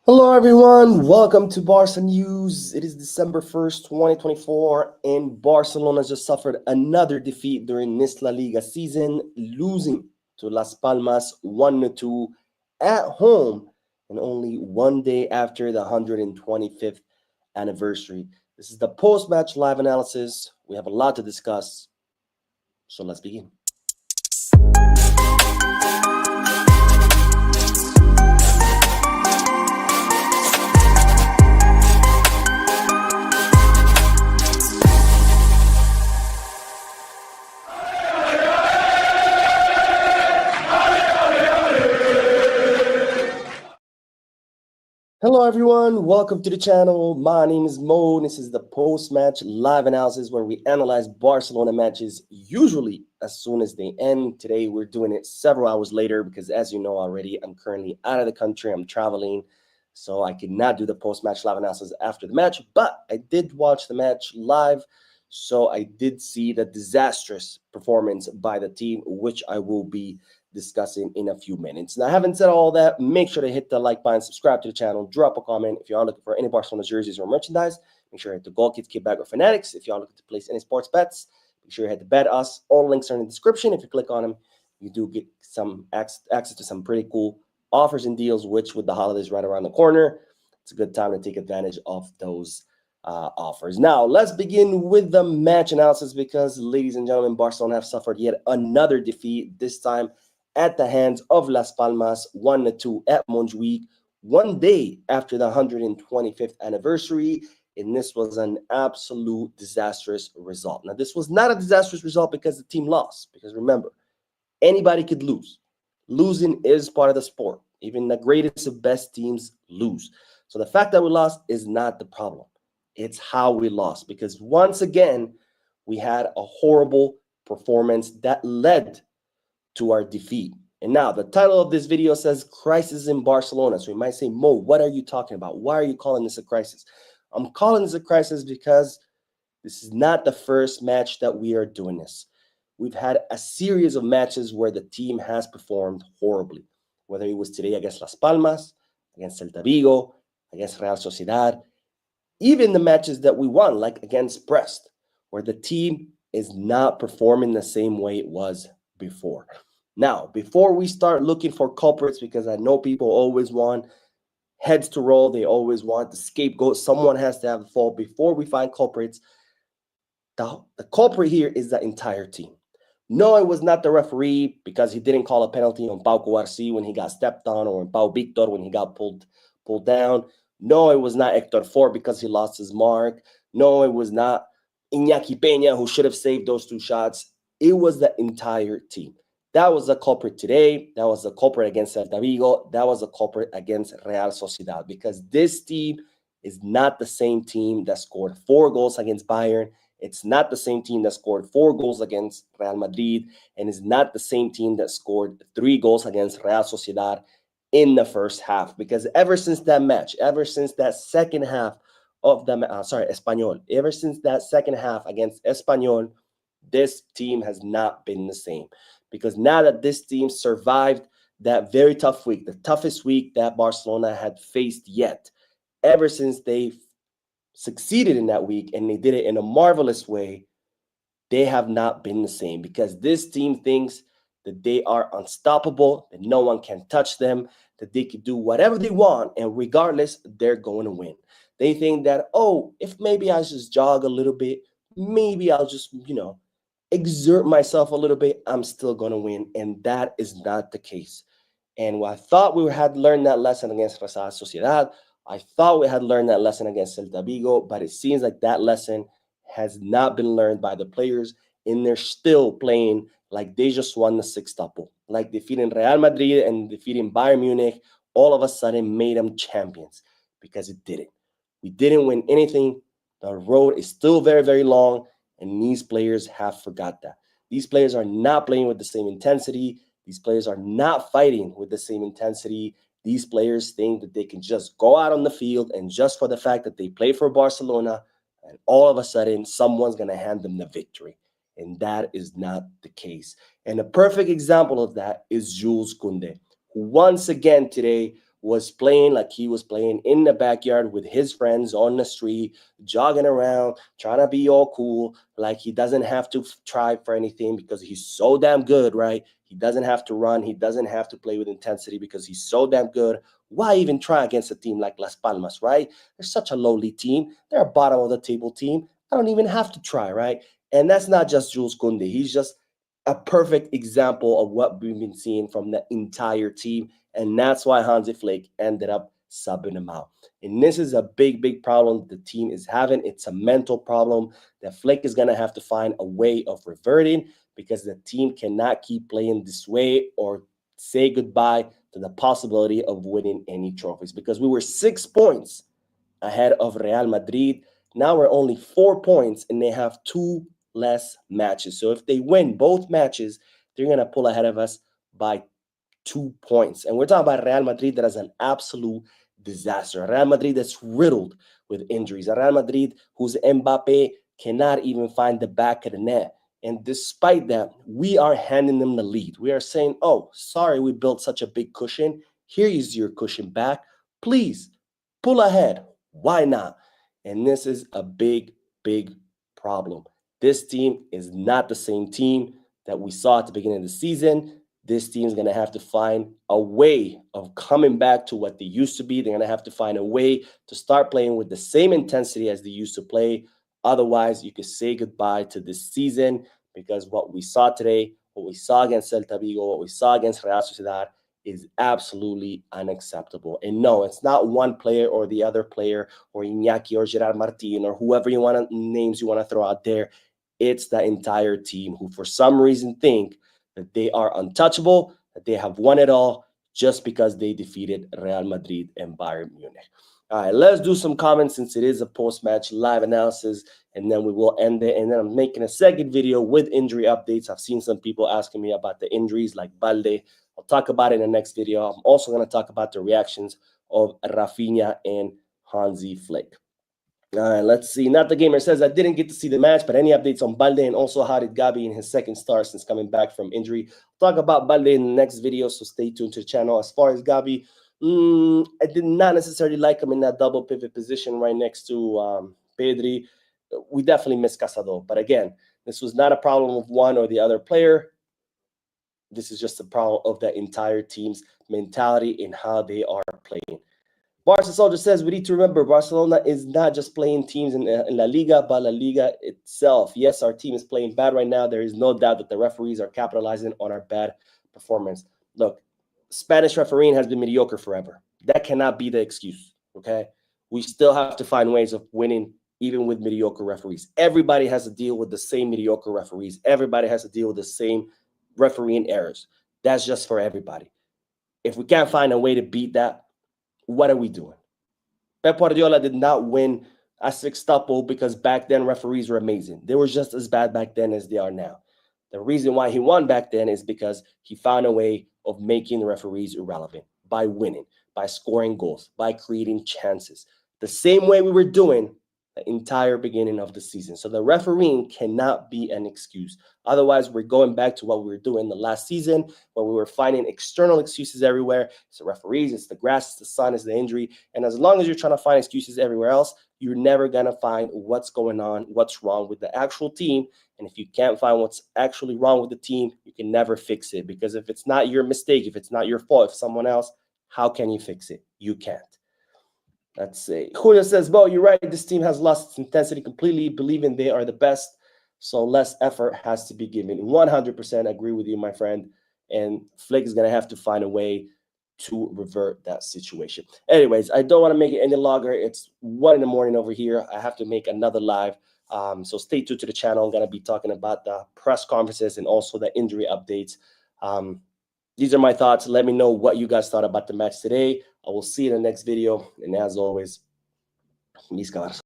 Hello, everyone. Welcome to Barca News. It is December 1st, 2024, and Barcelona just suffered another defeat during this La Liga season, losing to Las Palmas 1-2 at home, and only one day after the 125th anniversary. This is the post match live analysis. We have a lot to discuss, so let's begin. Hello, everyone. Welcome to the channel. My name is Mo. This is the post-match live analysis where we analyze Barcelona matches usually as soon as they end. Today, we're doing it several hours later because, as you know already, I'm currently out of the country. I'm traveling, so I could not do the post-match live analysis after the match, but I did watch the match live, so I did see the disastrous performance by the team, which I will be discussing in a few minutes. Now, having said all that, make sure to hit the like button, subscribe to the channel, drop a comment. If you are looking for any Barcelona jerseys or merchandise, make sure to hit the Goal Kids, Kickback, or Fanatics. If you are looking to place any sports bets, make sure you hit the Bet Us. All links are in the description. If you click on them, you do get some access to some pretty cool offers and deals, which with the holidays right around the corner, it's a good time to take advantage of those offers. Now, let's begin with the match analysis because, ladies and gentlemen, Barcelona have suffered yet another defeat, this time at the hands of Las Palmas, 1-2 at Montjuic, one day after the 125th anniversary. And this was an absolute disastrous result. Now, this was not a disastrous result because the team lost. Because remember, anybody could lose. Losing is part of the sport. Even the greatest of best teams lose. So the fact that we lost is not the problem. It's how we lost. Because once again, we had a horrible performance that led to our defeat. And now the title of this video says Crisis in Barcelona. So you might say, Mo, what are you talking about? Why are you calling this a crisis? I'm calling this a crisis because this is not the first match that we are doing this. We've had a series of matches where the team has performed horribly, whether it was today against Las Palmas, against Celta Vigo, against Real Sociedad, even the matches that we won, like against Brest, where the team is not performing the same way it was before. Now, before we start looking for culprits, because I know people always want heads to roll, they always want the scapegoat, someone has to have the fault. Before we find culprits, the culprit here is the entire team. No, it was not the referee because he didn't call a penalty on Pau Cubarsí when he got stepped on, or on Pau Victor when he got pulled down. No, it was not Hector Ford because he lost his mark. No, it was not Iñaki Peña who should have saved those two shots. It was the entire team. That was the culprit today. That was the culprit against Celta Vigo. That was the culprit against Real Sociedad, because this team is not the same team that scored 4 goals against Bayern. It's not the same team that scored 4 goals against Real Madrid, and it's not the same team that scored 3 goals against Real Sociedad in the first half. Because ever since that match, ever since that second half of the Espanyol, ever since that second half against Espanyol, this team has not been the same. Because now that this team survived that very tough week, the toughest week that Barcelona had faced yet, ever since they succeeded in that week, and they did it in a marvelous way, they have not been the same. Because this team thinks that they are unstoppable, that no one can touch them, that they can do whatever they want, and regardless, they're going to win. They think that, oh, if maybe I just jog a little bit, maybe I'll just, exert myself a little bit, I'm still going to win. And that is not the case. And I thought we had learned that lesson against Real Sociedad. I thought we had learned that lesson against Celta Vigo, but it seems like that lesson has not been learned by the players, and they're still playing like they just won the sextuple, like defeating Real Madrid and defeating Bayern Munich all of a sudden made them champions, because it didn't. We didn't win anything. The road is still very, very long, and these players have forgot that. These players are not playing with the same intensity. These players are not fighting with the same intensity. These players think that they can just go out on the field, and just for the fact that they play for Barcelona, and all of a sudden someone's going to hand them the victory. And that is not the case. And a perfect example of that is Jules Koundé, who once again today was playing like he was playing in the backyard with his friends on the street, jogging around, trying to be all cool, like he doesn't have to try for anything because he's so damn good, right? He doesn't have to run, he doesn't have to play with intensity because he's so damn good. Why even try against a team like Las Palmas, right? They're such a lowly team. They're a bottom of the table team. I don't even have to try, right? And that's not just Jules Kounde. He's just a perfect example of what we've been seeing from the entire team. And that's why Hansi Flick ended up subbing him out. And this is a big, big problem the team is having. It's a mental problem that Flick is going to have to find a way of reverting because the team cannot keep playing this way or say goodbye to the possibility of winning any trophies. Because we were 6 points ahead of Real Madrid. Now we're only 4 points and they have 2 less matches. So if they win both matches, they're going to pull ahead of us by 2 points. And we're talking about Real Madrid that is an absolute disaster. A Real Madrid that's riddled with injuries. A Real Madrid whose Mbappe cannot even find the back of the net. And despite that, we are handing them the lead. We are saying, oh, sorry, we built such a big cushion. Here is your cushion back. Please pull ahead. Why not? And this is a big, big problem. This team is not the same team that we saw at the beginning of the season. This team is going to have to find a way of coming back to what they used to be. They're going to have to find a way to start playing with the same intensity as they used to play. Otherwise, you could say goodbye to this season because what we saw today, what we saw against Celta Vigo, what we saw against Real Sociedad is absolutely unacceptable. And no, it's not one player or the other player or Iñaki or Gerard Martin or whoever names you want to throw out there. It's the entire team who for some reason think that they are untouchable, that they have won it all just because they defeated Real Madrid and Bayern Munich. All right, let's do some comments since it is a post-match live analysis, and then we will end it. And then I'm making a second video with injury updates. I've seen some people asking me about the injuries like Balde. I'll talk about it in the next video. I'm also going to talk about the reactions of Rafinha and Hansi Flick. All right, let's see. Not the Gamer says, I didn't get to see the match, but any updates on Balde and also how did Gabi in his second start since coming back from injury? I'll talk about Balde in the next video, so stay tuned to the channel. As far as Gabi, I did not necessarily like him in that double pivot position right next to Pedri. We definitely missed Casado. But again, this was not a problem of one or the other player. This is just a problem of the entire team's mentality and how they are playing. Barca Soldier says, we need to remember Barcelona is not just playing teams in La Liga, but La Liga itself. Yes, our team is playing bad right now. There is no doubt that the referees are capitalizing on our bad performance. Look, Spanish refereeing has been mediocre forever. That cannot be the excuse, okay? We still have to find ways of winning even with mediocre referees. Everybody has to deal with the same mediocre referees. Everybody has to deal with the same refereeing errors. That's just for everybody. If we can't find a way to beat that, what are we doing? Pep Guardiola did not win a sextuple because back then referees were amazing. They were just as bad back then as they are now. The reason why he won back then is because he found a way of making the referees irrelevant by winning, by scoring goals, by creating chances. The same way we were doing the entire beginning of the season. So the refereeing cannot be an excuse. Otherwise, we're going back to what we were doing the last season where we were finding external excuses everywhere. It's the referees, it's the grass, it's the sun, it's the injury. And as long as you're trying to find excuses everywhere else, you're never going to find what's going on, what's wrong with the actual team. And if you can't find what's actually wrong with the team, you can never fix it. Because if it's not your mistake, if it's not your fault, if someone else, how can you fix it? You can't. Let's see. Julio says, Bo, you're right. This team has lost its intensity completely, believing they are the best. So less effort has to be given. 100% agree with you, my friend. And Flick is going to have to find a way to revert that situation. Anyways, I don't want to make it any longer. It's 1 a.m. over here. I have to make another live. So stay tuned to the channel. I'm going to be talking about the press conferences and also the injury updates. These are my thoughts. Let me know what you guys thought about the match today. I will see you in the next video. And as always, mis cabras.